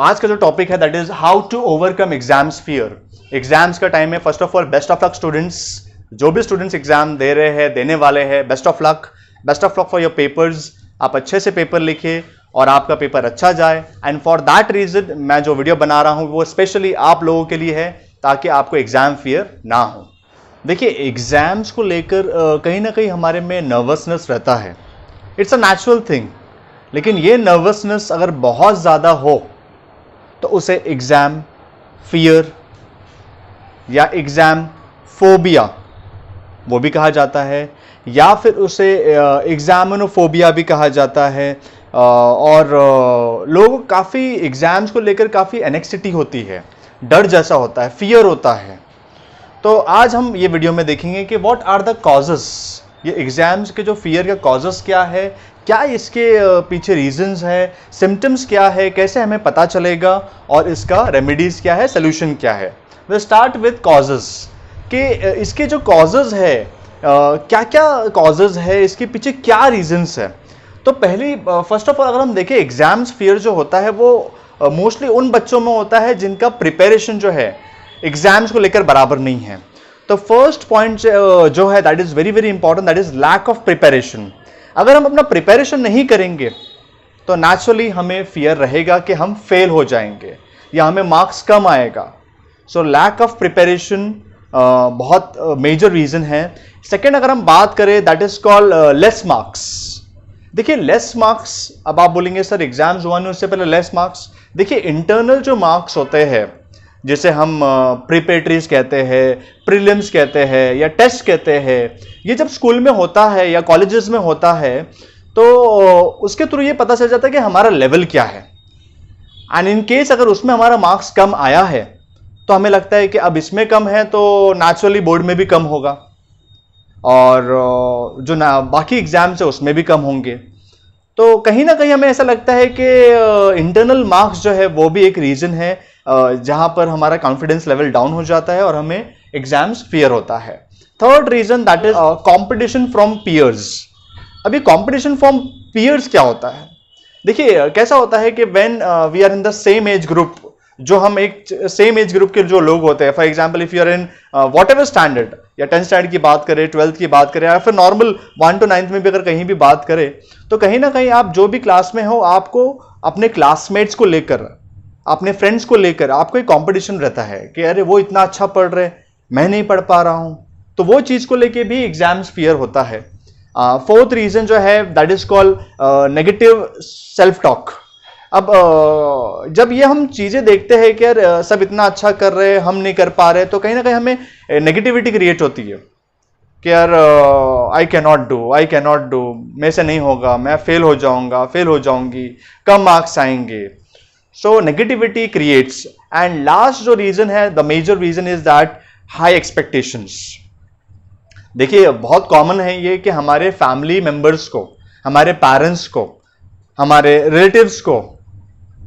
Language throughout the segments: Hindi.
आज का जो टॉपिक है that is how to overcome exams fear. Exams का टाइम है। First of all best of luck students, जो भी स्टूडेंट्स एग्जाम दे रहे हैं, देने वाले हैं, best of luck for your papers. आप अच्छे से पेपर लिखिए और आपका पेपर अच्छा जाए। एंड फॉर दैट रीजन मैं जो वीडियो बना रहा हूं वो स्पेशली आप लोगों के लिए है, ताकि आपको एग्जाम फियर ना हो। देखिए, एग्जाम्स को लेकर कहीं ना कहीं हमारे में नर्वसनेस रहता है। It's a natural thing. लेकिन ये नर्वसनेस अगर बहुत ज़्यादा हो तो उसे एग्ज़ाम फियर या एग्ज़ाम फोबिया वो भी कहा जाता है, या फिर उसे एग्जामिनोफोबिया भी कहा जाता है। और लोग काफ़ी एग्ज़ाम्स को लेकर काफ़ी एनेक्सिटी होती है, डर जैसा होता है, फियर होता है। तो आज हम ये वीडियो में देखेंगे कि व्हाट आर द कॉजेस, ये एग्जाम्स के जो फियर का कॉजेस क्या है, क्या इसके पीछे रीजंस है, सिम्टम्स क्या है, कैसे हमें पता चलेगा और इसका रेमेडीज क्या है, सोल्यूशन क्या है। वी स्टार्ट विद कॉजेस कि इसके जो कॉजेस है, क्या क्या कॉजेस है, इसके पीछे क्या रीजंस है। तो पहली फर्स्ट ऑफ ऑल अगर हम देखें, एग्जाम्स फियर जो होता है वो मोस्टली उन बच्चों में होता है जिनका प्रिपरेशन जो है एग्जाम्स को लेकर बराबर नहीं है। तो फर्स्ट पॉइंट जो है that is very very important, that is lack of preparation. अगर हम अपना प्रिपरेशन नहीं करेंगे तो नेचुरली हमें फियर रहेगा कि हम फेल हो जाएंगे या हमें मार्क्स कम आएगा। सो लैक ऑफ प्रिपरेशन बहुत मेजर रीजन है। सेकेंड अगर हम बात करें that is called less marks. देखिए, लेस मार्क्स, अब आप बोलेंगे सर एग्जाम्स हुआ नहीं उससे पहले लेस मार्क्स। देखिए, इंटरनल जो मार्क्स होते हैं जिसे हम प्रिपरेटरीज कहते हैं, प्रीलिम्स कहते हैं या टेस्ट कहते हैं, ये जब स्कूल में होता है या कॉलेजेस में होता है तो उसके थ्रू ये पता चल जाता है कि हमारा लेवल क्या है। एंड इन केस अगर उसमें हमारा मार्क्स कम आया है तो हमें लगता है कि अब इसमें कम है तो नेचुरली बोर्ड में भी कम होगा और जो बाकी एग्जाम्स है उसमें भी कम होंगे। तो कहीं ना कहीं हमें ऐसा लगता है कि इंटरनल मार्क्स जो है वो भी एक रीजन है जहां पर हमारा कॉन्फिडेंस लेवल डाउन हो जाता है और हमें एग्जाम्स फियर होता है। Third reason that is competition from peers. अभी कंपटीशन फ्रॉम पीयर्स क्या होता है? देखिए, कैसा होता है कि when we are in the same age group, जो हम एक सेम एज ग्रुप के जो लोग होते हैं, for example if you are in whatever standard, या 10th स्टैंडर्ड की बात करें, 12th की बात करें, या फिर नॉर्मल 1 to 9th में भी अगर कहीं भी बात करें, तो कहीं ना कहीं आप जो भी क्लास में हो, आपको अपने क्लासमेट्स को लेकर, अपने फ्रेंड्स को लेकर आपको एक कंपटीशन रहता है कि अरे वो इतना अच्छा पढ़ रहे, मैं नहीं पढ़ पा रहा हूं। तो वो चीज को लेके भी एग्जाम्स फियर होता है। फोर्थ रीजन जो है that is called negative self talk. अब जब ये हम चीजें देखते हैं कि यार सब इतना अच्छा कर रहे हैं, हम नहीं कर पा रहे, तो कहीं ना कहीं हमें नेगेटिविटी क्रिएट होती है कि यार आई कैनॉट डू, मेरे से नहीं होगा, मैं फेल हो जाऊंगा, फेल हो जाऊंगी, कम मार्क्स आएंगे। So negativity creates. And last जो रीजन है, the major reason is that high expectations. देखिए, बहुत कॉमन है ये कि हमारे फैमिली मेंबर्स को, हमारे पेरेंट्स को, हमारे रिलेटिव्स को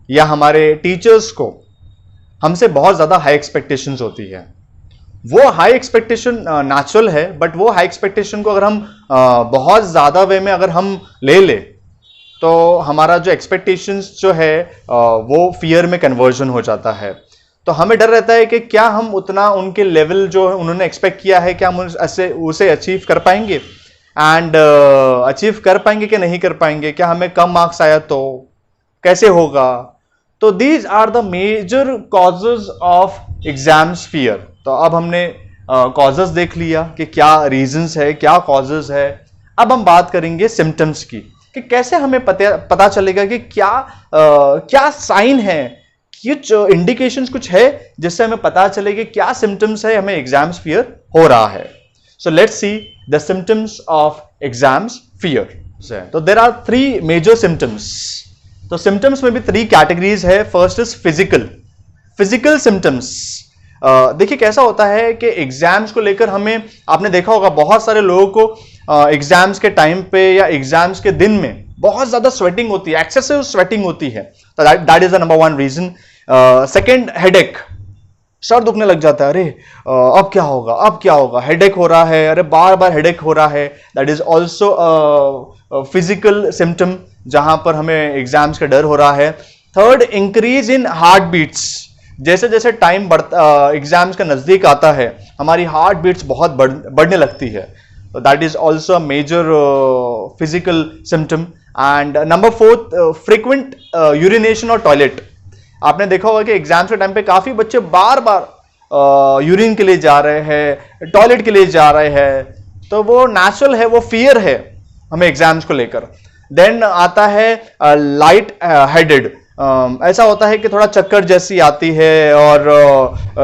या हमारे टीचर्स को हमसे बहुत ज्यादा हाई एक्सपेक्टेशंस होती है। वो हाई एक्सपेक्टेशन नेचुरल है, बट वो हाई एक्सपेक्टेशन को अगर हम बहुत ज्यादा वे में अगर हम ले ले तो हमारा जो एक्सपेक्टेशंस जो है वो फियर में कन्वर्जन हो जाता है। तो हमें डर रहता है कि क्या हम उतना उनके लेवल जो उन्होंने एक्सपेक्ट किया है, क्या हम उसे अचीव कर पाएंगे, एंड अचीव कर पाएंगे कि नहीं कर पाएंगे, क्या हमें कम मार्क्स आया तो कैसे होगा। तो these are the major causes of exams fear. तो अब हमने कॉजेज देख लिया कि क्या रीजंस है, क्या कॉजेज है। अब हम बात करेंगे सिम्टम्स की कि कैसे हमें पता चलेगा कि क्या साइन है, कुछ इंडिकेशंस कुछ है जिससे हमें पता चले कि क्या सिम्टम्स है, हमें एग्जाम्स फियर हो रहा है। So let's see the symptoms of exams fear. तो देयर आर 3 मेजर सिम्टम्स। तो सिम्टम्स में भी 3 कैटेगरीज है। First is physical symptoms. देखिए, कैसा होता है कि एग्जाम्स को लेकर हमें, आपने देखा होगा बहुत सारे लोगों को एग्जाम्स के टाइम पे या एग्जाम्स के दिन में बहुत ज्यादा स्वेटिंग होती है, एक्सेसिव स्वेटिंग होती है। तो that is the number 1 reason. Second, headache, सर दुखने लग जाता है, अरे अब क्या होगा, अब क्या होगा, हेडेक हो रहा है, अरे बार बार हेडेक हो रहा है। That is also physical symptom जहां पर हमें एग्जाम्स का डर हो रहा है। Third, increase in heart beats. जैसे जैसे टाइम बढ़ता, एग्जाम्स का नजदीक आता है, हमारी हार्ट बीट्स बहुत बढ़ने लगती है। That is also a major physical symptom. And number fourth, frequent urination और टॉयलेट। आपने देखा होगा कि एग्जाम्स के टाइम पे काफी बच्चे बार बार यूरिन के लिए जा रहे हैं, टॉयलेट के लिए जा रहे हैं, तो वो नेचुरल है, वो फियर है हमें एग्जाम्स को लेकर। देन आता है लाइट हेडेड। ऐसा होता है कि थोड़ा चक्कर जैसी आती है और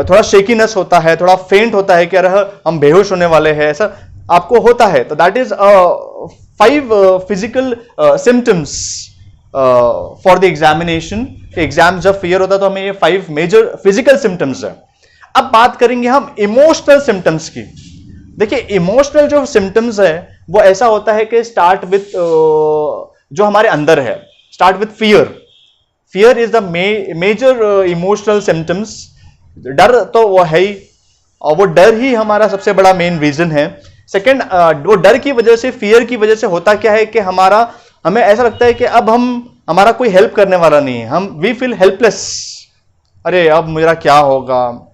थोड़ा शेकीनेस होता है, थोड़ा फेंट होता है कि अरे हम बेहोश होने वाले हैं, ऐसा आपको होता है। तो that is 5 physical symptoms for the examination. Exam जब फियर होता है तो हमें ये 5 मेजर फिजिकल सिम्टम्स है। अब बात करेंगे हम इमोशनल सिम्टम्स की। देखिए, इमोशनल जो सिम्टम्स है वो ऐसा होता है कि स्टार्ट विथ जो हमारे अंदर है, start with fear. Fear is the major emotional symptoms. डर तो वो है ही, और वो डर ही हमारा सबसे बड़ा मेन रीजन है। सेकंड, वो डर की वजह से, फियर की वजह से होता क्या है कि हमें ऐसा लगता है कि अब हमारा कोई हेल्प करने वाला नहीं है, वी फील हेल्पलेस। अरे अब मेरा क्या होगा,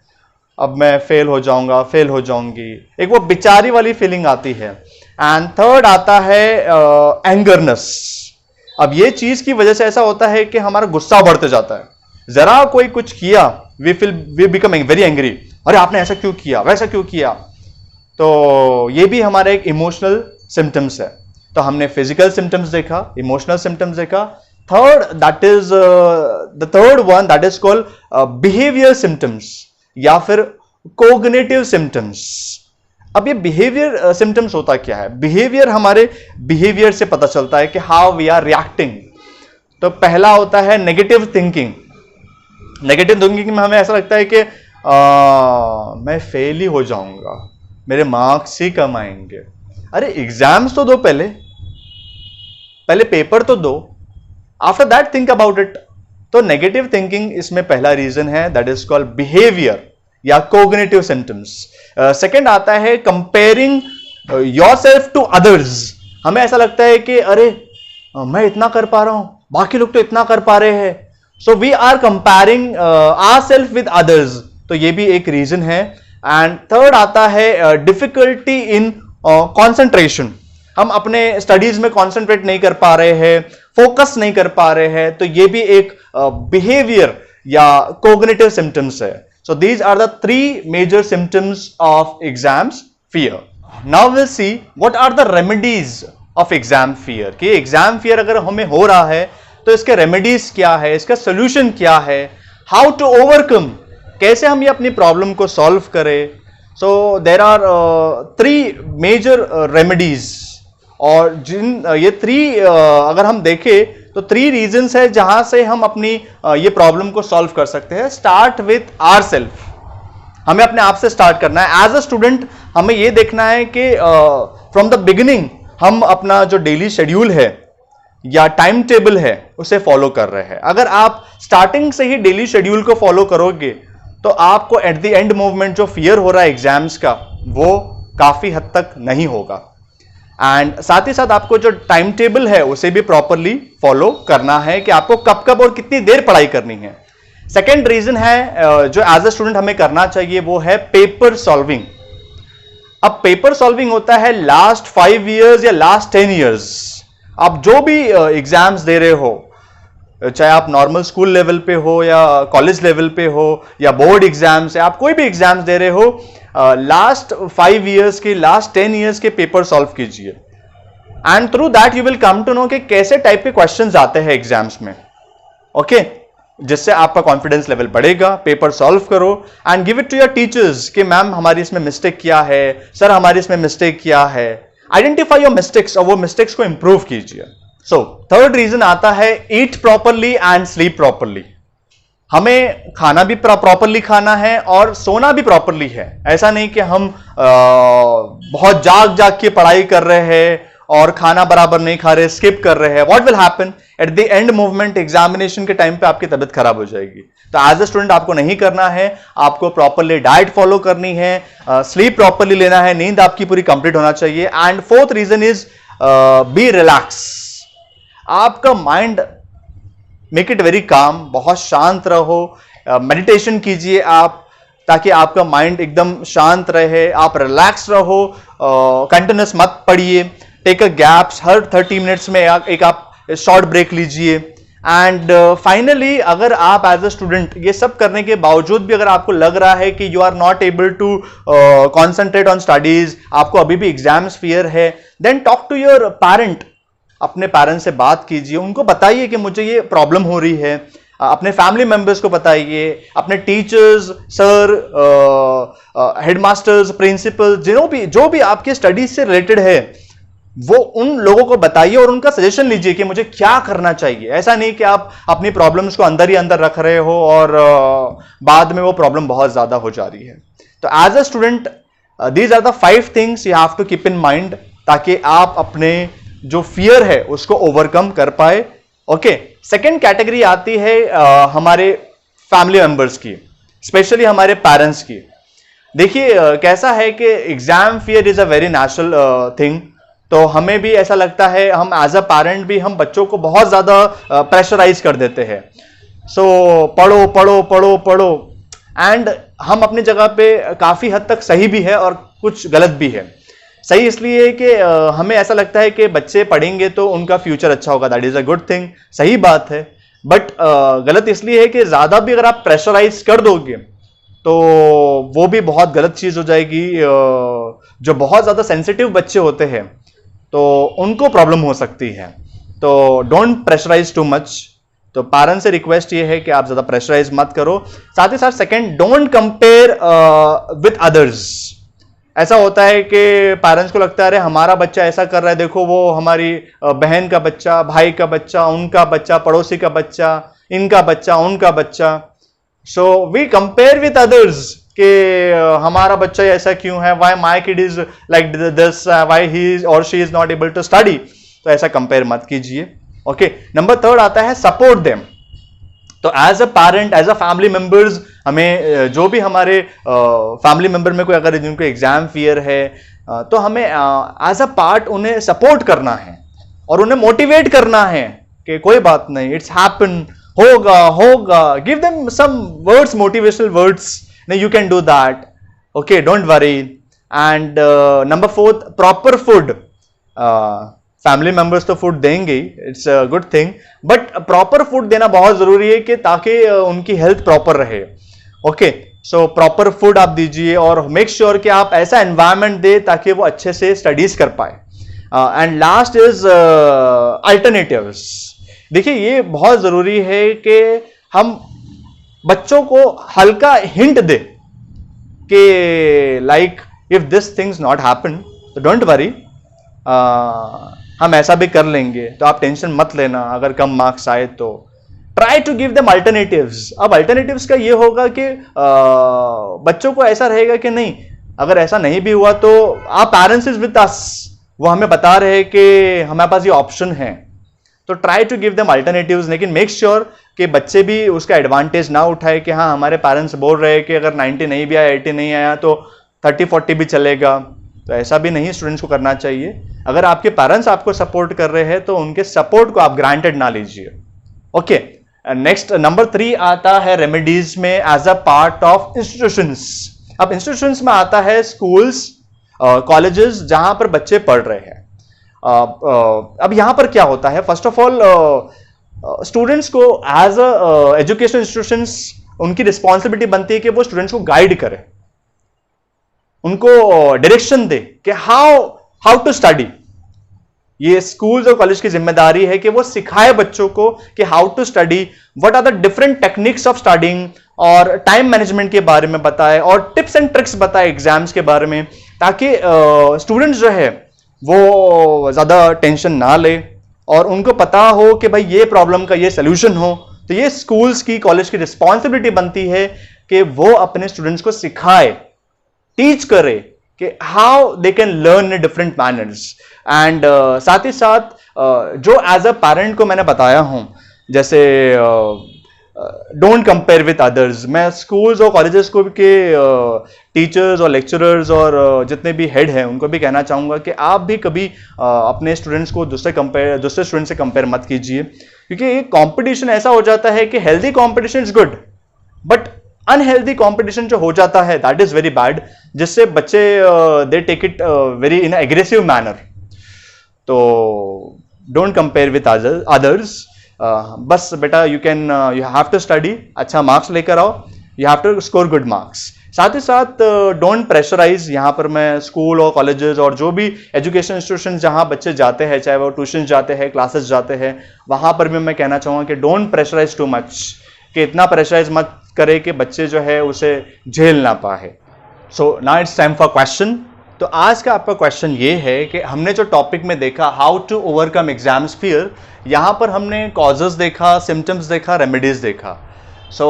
अब मैं फेल हो जाऊंगा, फेल हो जाऊंगी, एक वो बेचारी वाली फीलिंग आती है। एंड थर्ड आता है एंगरनेस। अब ये चीज की वजह से ऐसा होता है कि हमारा गुस्सा बढ़ते जाता है। जरा कोई कुछ किया, वी बिकम वेरी एंग्री, अरे आपने ऐसा क्यों किया, वैसा क्यों किया। तो ये भी हमारा एक इमोशनल सिम्टम्स है। तो हमने फिजिकल सिम्टम्स देखा, इमोशनल सिम्टम्स देखा। Third, that is the third one, that is called behaviour symptoms या फिर कोग्निटिव सिम्टम्स। अब ये बिहेवियर सिम्टम्स होता क्या है? बिहेवियर, हमारे बिहेवियर से पता चलता है कि हाउ वी आर रिएक्टिंग। तो पहला होता है नेगेटिव थिंकिंग। नेगेटिव थिंकिंग में हमें ऐसा लगता है कि मैं फेल ही हो जाऊंगा, मेरे मार्क्स ही कम आएंगे। अरे एग्जाम्स तो दो, पहले पेपर तो दो, after that think about it. तो नेगेटिव थिंकिंग इसमें पहला रीजन है, दैट इज कॉल्ड बिहेवियर या कोग्निटिव सिम्टम्स। सेकंड आता है कंपेयरिंग योरसेल्फ टू अदर्स। हमें ऐसा लगता है कि अरे मैं इतना कर पा रहा हूं, बाकी लोग तो इतना कर पा रहे हैं, so we are comparing ourself with others. तो ये भी एक रीजन है। एंड थर्ड आता है डिफिकल्टी इन कंसंट्रेशन। हम अपने स्टडीज में कंसंट्रेट नहीं कर पा रहे हैं, फोकस नहीं कर पा रहे हैं, तो ये भी एक बिहेवियर या कोग्निटिव सिम्टम्स है। So these are the 3 major symptoms of exams fear. Now we'll see what are the remedies of exam fear. कि exam fear अगर हमें हो रहा है तो इसके remedies क्या है, इसका solution क्या है, how to overcome, कैसे हम ये अपनी problem को solve करें। So there are 3 major remedies, और ये 3 अगर हम देखें तो 3 रीजंस है जहां से हम अपनी ये प्रॉब्लम को सॉल्व कर सकते हैं। Start with ourself. हमें अपने आप से स्टार्ट करना है। एज अ स्टूडेंट हमें ये देखना है कि फ्रॉम द बिगिनिंग हम अपना जो डेली शेड्यूल है या टाइम टेबल है उसे फॉलो कर रहे हैं। अगर आप स्टार्टिंग से ही डेली शेड्यूल को फॉलो करोगे तो आपको एट द एंड मूवमेंट जो फियर हो रहा है एग्जाम्स का, वो काफी हद तक नहीं होगा। एंड साथ ही साथ आपको जो टाइम टेबल है उसे भी प्रॉपरली फॉलो करना है कि आपको कब कब और कितनी देर पढ़ाई करनी है। सेकेंड रीजन है जो एज अ स्टूडेंट हमें करना चाहिए, वो है पेपर सॉल्विंग। अब पेपर सॉल्विंग होता है लास्ट 5 इयर्स या लास्ट 10 इयर्स। आप जो भी एग्जाम्स दे रहे हो, चाहे आप नॉर्मल स्कूल लेवल पे हो या कॉलेज लेवल पे हो या बोर्ड एग्जाम्स है, आप कोई भी एग्जाम्स दे रहे हो, लास्ट 5 इयर्स के, लास्ट 10 इयर्स के पेपर सॉल्व कीजिए। And through that you will come to know कि कैसे टाइप के क्वेश्चंस आते हैं एग्जाम्स में। ओके, जिससे आपका कॉन्फिडेंस लेवल बढ़ेगा। पेपर सॉल्व करो and give it to your teachers कि मैम हमारी इसमें मिस्टेक किया है, सर हमारी इसमें मिस्टेक किया है। आइडेंटिफाई योर मिस्टेक्स और वो मिस्टेक्स को इंप्रूव कीजिए। सो थर्ड रीजन आता है ईट प्रॉपरली एंड स्लीप प्रॉपरली। हमें खाना भी प्रॉपरली खाना है और सोना भी प्रॉपरली है। ऐसा नहीं कि हम बहुत जाग जाग के पढ़ाई कर रहे हैं और खाना बराबर नहीं खा रहे, स्किप कर रहे हैं। What will happen at the end movement, examination के टाइम पे आपकी तबीयत खराब हो जाएगी। तो एज अ स्टूडेंट आपको नहीं करना है, आपको प्रॉपरली डाइट फॉलो करनी है, स्लीप प्रॉपरली लेना है, नींद आपकी पूरी कंप्लीट होना चाहिए। And fourth reason is be relax. आपका mind make it very calm, बहुत शांत रहो, मेडिटेशन कीजिए आप, ताकि आपका माइंड एकदम शांत रहे, आप रिलैक्स रहो, कंटिन्यूस मत पढ़िए, टेक अ गैप्स, हर 30 मिनट्स में एक आप शॉर्ट ब्रेक लीजिए। एंड फाइनली अगर आप एज अ स्टूडेंट ये सब करने के बावजूद भी अगर आपको लग रहा है कि you are not able to concentrate on studies, आपको अभी भी एग्जाम्स फियर है, then talk to your parent, अपने पेरेंट्स से बात कीजिए, उनको बताइए कि मुझे ये प्रॉब्लम हो रही है, अपने फैमिली मेंबर्स को बताइए, अपने टीचर्स, सर, हेडमास्टर्स, प्रिंसिपल, जो भी आपके स्टडीज से रिलेटेड है वो उन लोगों को बताइए और उनका सजेशन लीजिए कि मुझे क्या करना चाहिए। ऐसा नहीं कि आप अपनी प्रॉब्लम्स को अंदर ही अंदर रख रहे हो और बाद में वो प्रॉब्लम बहुत ज्यादा हो जा रही है। तो as a student these are the 5 things you have to keep in mind, ताकि आप अपने जो फियर है उसको ओवरकम कर पाए। ओके, सेकेंड कैटेगरी आती है हमारे फैमिली मेंबर्स की, स्पेशली हमारे पेरेंट्स की। देखिए कैसा है कि exam fear is a very natural thing, तो हमें भी ऐसा लगता है, हम एज अ पेरेंट भी हम बच्चों को बहुत ज्यादा प्रेशराइज कर देते हैं। सो पढ़ो पढ़ो पढ़ो पढ़ो, एंड हम अपनी जगह पे काफी हद तक सही भी है और कुछ गलत भी है। सही इसलिए कि हमें ऐसा लगता है कि बच्चे पढ़ेंगे तो उनका फ्यूचर अच्छा होगा, that is a good thing, सही बात है। बट गलत इसलिए है कि ज्यादा भी अगर आप प्रेशराइज कर दोगे तो वो भी बहुत गलत चीज हो जाएगी। जो बहुत ज्यादा सेंसिटिव बच्चे होते हैं तो उनको प्रॉब्लम हो सकती है, तो डोंट प्रेशराइज टू मच। तो पेरेंट्स से रिक्वेस्ट ये है कि आप ज्यादा प्रेशराइज मत करो। साथ ही साथ second, don't compare with others. ऐसा होता है कि पेरेंट्स को लगता है अरे हमारा बच्चा ऐसा कर रहा है, देखो वो हमारी बहन का बच्चा, भाई का बच्चा, उनका बच्चा, पड़ोसी का बच्चा, इनका बच्चा, उनका बच्चा। So we compare with others कि हमारा बच्चा ऐसा क्यों है, why my kid is like this, why he और she is not able to study. तो ऐसा कंपेयर मत कीजिए। ओके, नंबर 3 आता है सपोर्ट देम। तो as a parent, as a family members, हमें जो भी हमारे फैमिली मेंबर में कोई अगर जिनको एग्जाम फियर है तो हमें एज अ पार्ट उन्हें सपोर्ट करना है और उन्हें मोटिवेट करना है कि कोई बात नहीं, इट्स हैपन, होगा होगा। Give them some words, motivational words, नहीं you can do that, okay, don't worry. And number 4, proper food. Family members तो फूड देंगे, it's a good thing, but proper food देना बहुत जरूरी है कि ताकि उनकी हेल्थ प्रॉपर रहे। ओके, सो प्रॉपर फूड आप दीजिए और मेक श्योर कि आप ऐसा एनवायरनमेंट दे ताकि वो अच्छे से स्टडीज कर पाए। And last is alternatives. देखिए ये बहुत जरूरी है कि हम बच्चों को हल्का हिंट दे कि like if this things not happen तो डोंट वरी, हम ऐसा भी कर लेंगे, तो आप टेंशन मत लेना अगर कम मार्क्स आए तो। Try to give them alternatives. अब अल्टरनेटिव्स का ये होगा कि बच्चों को ऐसा रहेगा कि नहीं, अगर ऐसा नहीं भी हुआ तो आप पेरेंट्स इज विद अस, वो हमें बता रहे हैं कि हमारे पास ये ऑप्शन है। तो try to give them alternatives, लेकिन मेक श्योर कि बच्चे भी उसका एडवांटेज ना उठाए कि हाँ हमारे पेरेंट्स बोल रहे हैं कि अगर 90 नहीं भी आया, 80 नहीं आया तो 30-40 भी चलेगा। तो ऐसा भी नहीं स्टूडेंट्स को करना चाहिए। अगर आपके पेरेंट्स आपको सपोर्ट कर रहे हैं तो उनके सपोर्ट को आप ग्रांटेड ना लीजिए। ओके, नेक्स्ट नंबर 3 आता है रेमेडीज में as a part of institutions. अब इंस्टीट्यूशंस में आता है स्कूल्स, कॉलेजेस जहां पर बच्चे पढ़ रहे हैं। अब यहां पर क्या होता है, फर्स्ट ऑफ ऑल स्टूडेंट्स को एज अ एजुकेशनल इंस्टीट्यूशंस उनकी रिस्पॉन्सिबिलिटी बनती है कि वो स्टूडेंट्स को गाइड करें, उनको डायरेक्शन दे कि हाउ टू स्टडी। ये स्कूल्स और कॉलेज की जिम्मेदारी है कि वो सिखाए बच्चों को कि how to study, what are the different techniques of studying, और टाइम मैनेजमेंट के बारे में बताए और टिप्स एंड ट्रिक्स बताए एग्जाम्स के बारे में, ताकि स्टूडेंट्स जो है वो ज्यादा टेंशन ना ले और उनको पता हो कि भाई ये प्रॉब्लम का ये सोल्यूशन हो। तो ये स्कूल्स की, कॉलेज की रिस्पॉन्सिबिलिटी बनती है कि वो अपने स्टूडेंट्स को सिखाए, टीच करे कि how they can learn in different manners. And साथ ही साथ जो एज अ पेरेंट को मैंने बताया हूं, जैसे डोंट कंपेयर विथ अदर्स, मैं स्कूल्स और कॉलेजेस को के टीचर्स और लेक्चरर्स और जितने भी हेड हैं उनको भी कहना चाहूंगा कि आप भी कभी अपने स्टूडेंट्स को दूसरे स्टूडेंट से कंपेयर मत कीजिए। क्योंकि ये कंपटीशन ऐसा हो जाता है कि healthy competition is good, but unhealthy competition जो हो जाता है दैट इज वेरी बैड, जिससे बच्चे they take it very in aggressive manner. तो डोंट कंपेयर विथ अदर्स. बस बेटा यू हैव टू स्टडी, अच्छा मार्क्स लेकर आओ, you have to score good marks. साथ ही साथ डोंट प्रेशराइज. यहाँ पर मैं स्कूल और कॉलेजेस और जो भी एजुकेशन इंस्टीट्यूशन जहाँ बच्चे जाते हैं, चाहे वो ट्यूशन जाते हैं, क्लासेस जाते हैं, वहाँ पर भी मैं कहना चाहूँगा कि डोंट प्रेशराइज टू मच, कि इतना प्रेशराइज मत करे कि बच्चे जो है उसे झेल ना पाए. So now it's time for question. तो आज का आपका क्वेश्चन ये है कि हमने जो टॉपिक में देखा how to overcome exams fear, यहाँ पर हमने कॉजेज देखा, सिम्टम्स देखा, रेमेडीज देखा. So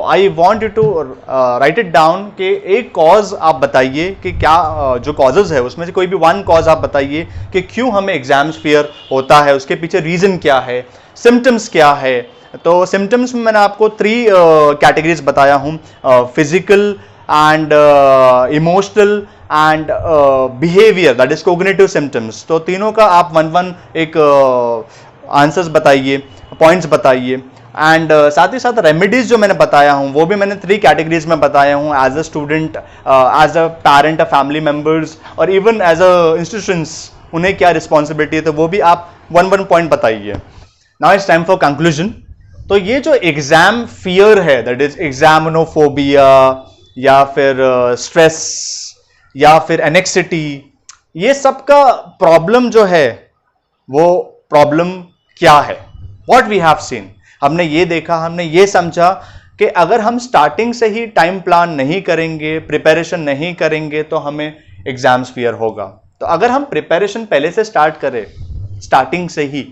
I want you to write it down कि एक कॉज आप बताइए कि क्या जो कॉजेज है उसमें से कोई भी वन कॉज आप बताइए कि क्यों हमें एग्जाम्स फियर होता है, उसके पीछे रीजन क्या है, सिम्टम्स क्या है. तो सिम्टम्स में मैंने आपको 3 कैटेगरीज बताया हूँ, physical and emotional and behaviour, that is cognitive symptoms. तो तीनों का आप वन एक आंसर्स बताइए, पॉइंट्स बताइए. एंड साथ ही साथ रेमेडीज जो मैंने बताया हूँ वो भी मैंने 3 कैटेगरीज में बताया हूँ, as a student, as a parent, a family members और इवन एज अ इंस्टीट्यूशंस, उन्हें क्या रिस्पॉन्सिबिलिटी है, तो वो भी आप वन पॉइंट बताइए. Now it's time for conclusion. तो ये जो एग्जाम फियर है, दैट इज एग्जामिनोफोबिया या फिर स्ट्रेस या फिर एनेक्सिटी, ये सब का प्रॉब्लम जो है वो प्रॉब्लम क्या है, व्हाट वी हैव सीन. हमने ये देखा, हमने ये समझा कि अगर हम स्टार्टिंग से ही टाइम प्लान नहीं करेंगे, प्रिपरेशन नहीं करेंगे, तो हमें एग्जाम्स फियर होगा. तो अगर हम प्रिपरेशन पहले से स्टार्ट करें, स्टार्टिंग से ही,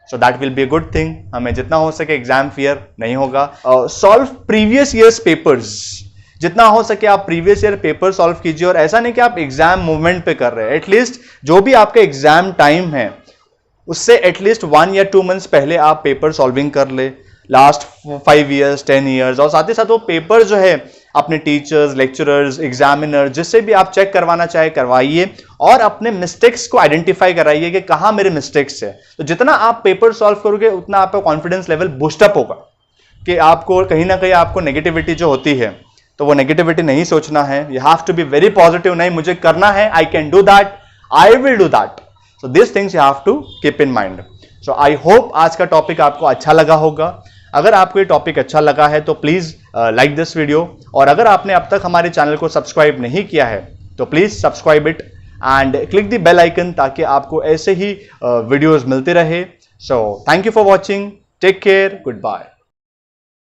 so that will be a good thing. हमें जितना हो सके एग्जाम फियर नहीं होगा. सॉल्व प्रीवियस ईयर्स पेपर्स, जितना हो सके आप प्रीवियस ईयर पेपर सॉल्व कीजिए. और ऐसा नहीं कि आप एग्जाम मूवमेंट पे कर रहे हैं, एटलीस्ट जो भी आपका एग्जाम टाइम है उससे एटलीस्ट 1 या 2 मंथ्स पहले आप पेपर सॉल्विंग कर ले, लास्ट 5 ईयर्स, 10 ईयर्स. और साथ ही साथ वो पेपर जो है अपने टीचर्स, लेक्चरर्स, एग्जामिनर, जिससे भी आप चेक करवाना चाहे करवाइए और अपने मिस्टेक्स को आइडेंटिफाई कराइए कि कहाँ मेरे मिस्टेक्स है. तो जितना आप पेपर सॉल्व करोगे उतना आपका कॉन्फिडेंस लेवल बूस्टअप होगा कि आपको कहीं ना कहीं आपको नेगेटिविटी जो होती है तो वो नेगेटिविटी नहीं सोचना है. You have to be very positive. नहीं, मुझे करना है, I can do that, I will do that. So these things you have to keep in mind. So I hope आज का टॉपिक आपको अच्छा लगा होगा. अगर आपको ये टॉपिक अच्छा लगा है तो प्लीज लाइक दिस वीडियो. और अगर आपने अब तक हमारे चैनल को सब्सक्राइब नहीं किया है तो please subscribe it and click the bell icon, ताकि आपको ऐसे ही वीडियोस मिलते रहे. So thank you for watching. Take care. Good bye.